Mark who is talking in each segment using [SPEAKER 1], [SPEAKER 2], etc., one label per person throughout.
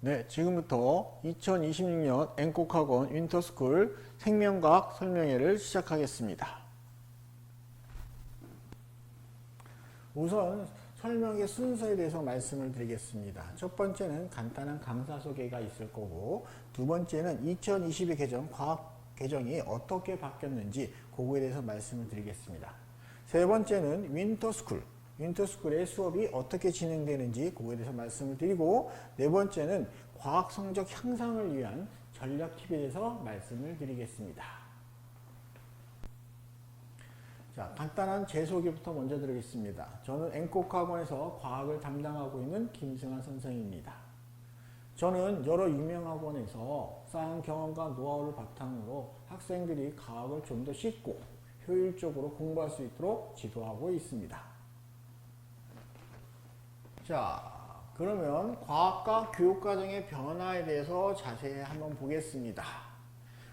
[SPEAKER 1] 네, 지금부터 2026년 앵콕학원 윈터스쿨 생명과학 설명회를 시작하겠습니다. 우선 설명의 순서에 대해서 말씀을 드리겠습니다. 첫 번째는 간단한 강사 소개가 있을 거고, 두 번째는 2022 개정 과학 개정이 어떻게 바뀌었는지 그거에 대해서 말씀을 드리겠습니다. 세 번째는 윈터스쿨의 수업이 어떻게 진행되는지 그거에 대해서 말씀을 드리고, 네 번째는 과학 성적 향상을 위한 전략 팁에 대해서 말씀을 드리겠습니다. 자, 간단한 제 소개부터 먼저 드리겠습니다. 저는 앵콕학원에서 과학을 담당하고 있는 김승환 선생입니다. 저는 여러 유명 학원에서 쌓은 경험과 노하우를 바탕으로 학생들이 과학을 좀 더 쉽고 효율적으로 공부할 수 있도록 지도하고 있습니다. 자, 그러면 과학과 교육과정의 변화에 대해서 자세히 한번 보겠습니다.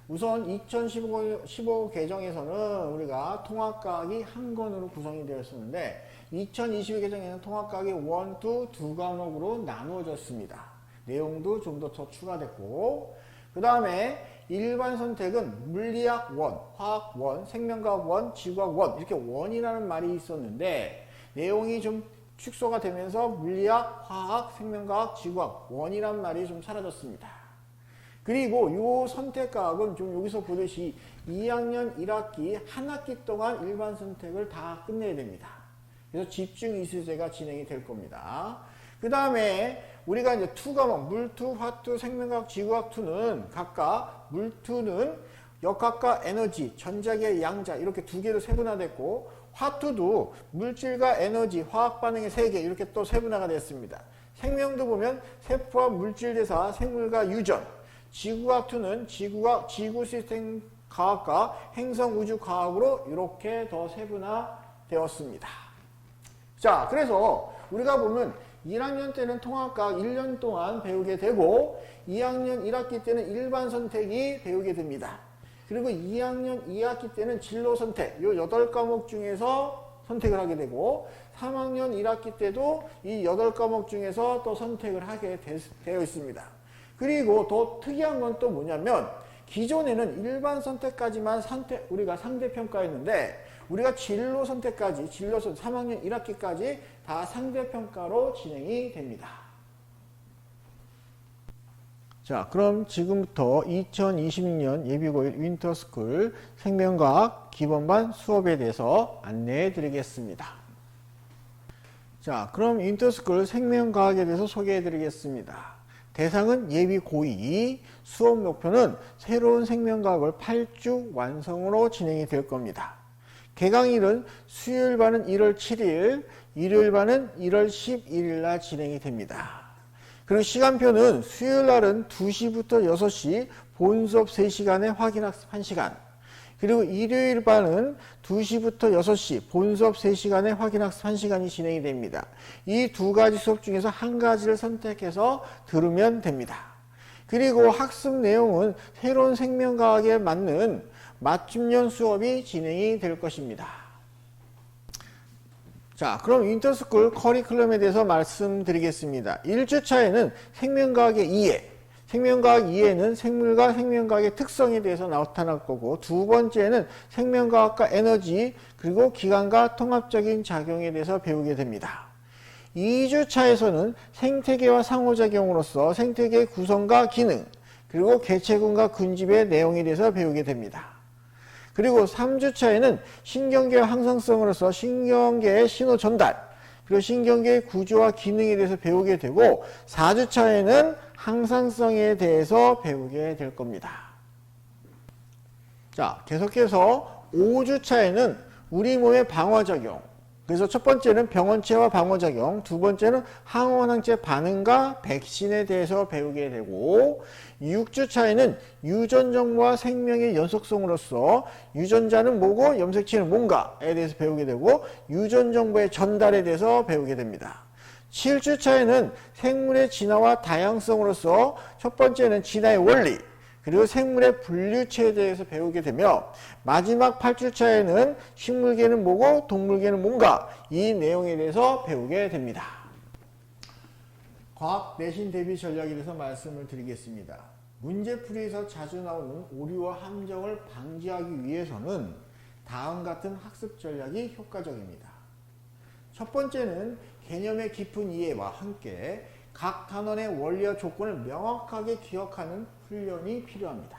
[SPEAKER 1] 우선 2015 개정에서는 우리가 통합과학이 한 권으로 구성이 되었었는데, 2022 개정에는 통합과학이 1, 2, 두 과목으로 나누어졌습니다. 내용도 좀 더 추가됐고, 그 다음에 일반 선택은 물리학 1, 화학 1, 생명과학 1, 지구과학 1 이렇게 1이라는 말이 있었는데, 내용이 좀 축소가 되면서 물리학, 화학, 생명과학, 지구과학 1이라는 말이 좀 사라졌습니다. 그리고 이 선택과학은 좀 여기서 보듯이 2학년 1학기 한 학기 동안 일반 선택을 다 끝내야 됩니다. 그래서 집중 이수제가 진행이 될 겁니다. 그 다음에 우리가 이제 2과목 물투, 화투, 생명과학, 지구과학 2는 각각 물투는 역학과 에너지, 전자계, 양자 이렇게 두 개로 세분화됐고, 화투도 물질과 에너지, 화학 반응의 3개 이렇게 또 세분화가 됐습니다. 생명도 보면 세포와 물질 대사, 생물과 유전, 지구과학2는 지구 시스템 과학과 행성 우주 과학으로 이렇게 더 세분화되었습니다. 자, 그래서 우리가 보면 1학년 때는 통합과학 1년 동안 배우게 되고, 2학년 1학기 때는 일반 선택이 배우게 됩니다. 그리고 2학년 2학기 때는 진로 선택, 이 8과목 중에서 선택을 하게 되고, 3학년 1학기 때도 이 8과목 중에서 또 선택을 하게 되어 있습니다. 그리고 더 특이한 건 또 뭐냐면, 기존에는 일반 선택까지만 우리가 상대평가했는데, 우리가 진로 선택까지, 3학년 1학기까지 다 상대평가로 진행이 됩니다. 자, 그럼 지금부터 2026년 예비고일 윈터스쿨 생명과학 기본반 수업에 대해서 안내해 드리겠습니다. 자, 그럼 윈터스쿨 생명과학에 대해서 소개해 드리겠습니다. 대상은 예비고2, 수업 목표는 새로운 생명과학을 8주 완성으로 진행이 될 겁니다. 개강일은 수요일반은 1월 7일, 일요일반은 1월 11일 날 진행이 됩니다. 그리고 시간표는 수요일날은 2시부터 6시 본수업 3시간에 확인학습 1시간, 그리고 일요일반은 2시부터 6시 본수업 3시간에 확인학습 1시간이 진행이 됩니다. 이 두 가지 수업 중에서 한 가지를 선택해서 들으면 됩니다. 그리고 학습 내용은 새로운 생명과학에 맞는 맞춤형 수업이 진행이 될 것입니다. 자, 그럼 윈터스쿨 커리큘럼에 대해서 말씀드리겠습니다. 1주차에는 생명과학의 이해, 생명과학 이해는 생물과 생명과학의 특성에 대해서 나타날 거고, 두 번째는 생명과학과 에너지, 그리고 기관과 통합적인 작용에 대해서 배우게 됩니다. 2주차에서는 생태계와 상호작용으로서 생태계의 구성과 기능, 그리고 개체군과 군집의 내용에 대해서 배우게 됩니다. 그리고 3주차에는 신경계의 항상성으로서 신경계의 신호 전달, 그리고 신경계의 구조와 기능에 대해서 배우게 되고, 4주차에는 항상성에 대해서 배우게 될 겁니다. 자, 계속해서 5주차에는 우리 몸의 방어작용, 그래서 첫 번째는 병원체와 방어작용, 두 번째는 항원항체 반응과 백신에 대해서 배우게 되고, 6주차에는 유전정보와 생명의 연속성으로서 유전자는 뭐고 염색체는 뭔가에 대해서 배우게 되고, 유전정보의 전달에 대해서 배우게 됩니다. 7주차에는 생물의 진화와 다양성으로서 첫 번째는 진화의 원리, 그리고 생물의 분류체에 대해서 배우게 되며, 마지막 8주차에는 식물계는 뭐고 동물계는 뭔가, 이 내용에 대해서 배우게 됩니다. 과학 내신 대비 전략에 대해서 말씀을 드리겠습니다. 문제풀이에서 자주 나오는 오류와 함정을 방지하기 위해서는 다음 같은 학습 전략이 효과적입니다. 첫 번째는 개념의 깊은 이해와 함께 각 단원의 원리와 조건을 명확하게 기억하는 훈련이 필요합니다.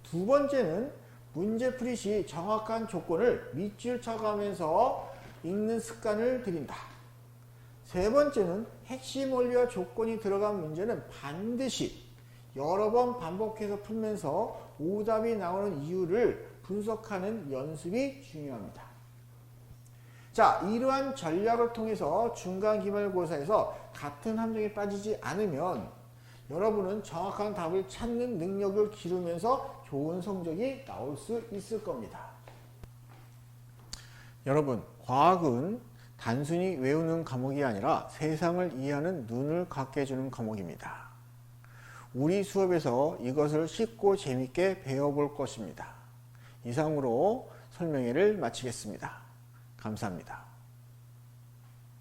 [SPEAKER 1] 두 번째는 문제풀이 시 정확한 조건을 밑줄 쳐가면서 읽는 습관을 들인다. 세 번째는 핵심 원리와 조건이 들어간 문제는 반드시 여러 번 반복해서 풀면서 오답이 나오는 이유를 분석하는 연습이 중요합니다. 자, 이러한 전략을 통해서 중간기말고사에서 같은 함정에 빠지지 않으면 여러분은 정확한 답을 찾는 능력을 기르면서 좋은 성적이 나올 수 있을 겁니다. 여러분, 과학은 단순히 외우는 과목이 아니라 세상을 이해하는 눈을 갖게 해주는 과목입니다. 우리 수업에서 이것을 쉽고 재밌게 배워볼 것입니다. 이상으로 설명회를 마치겠습니다. 감사합니다.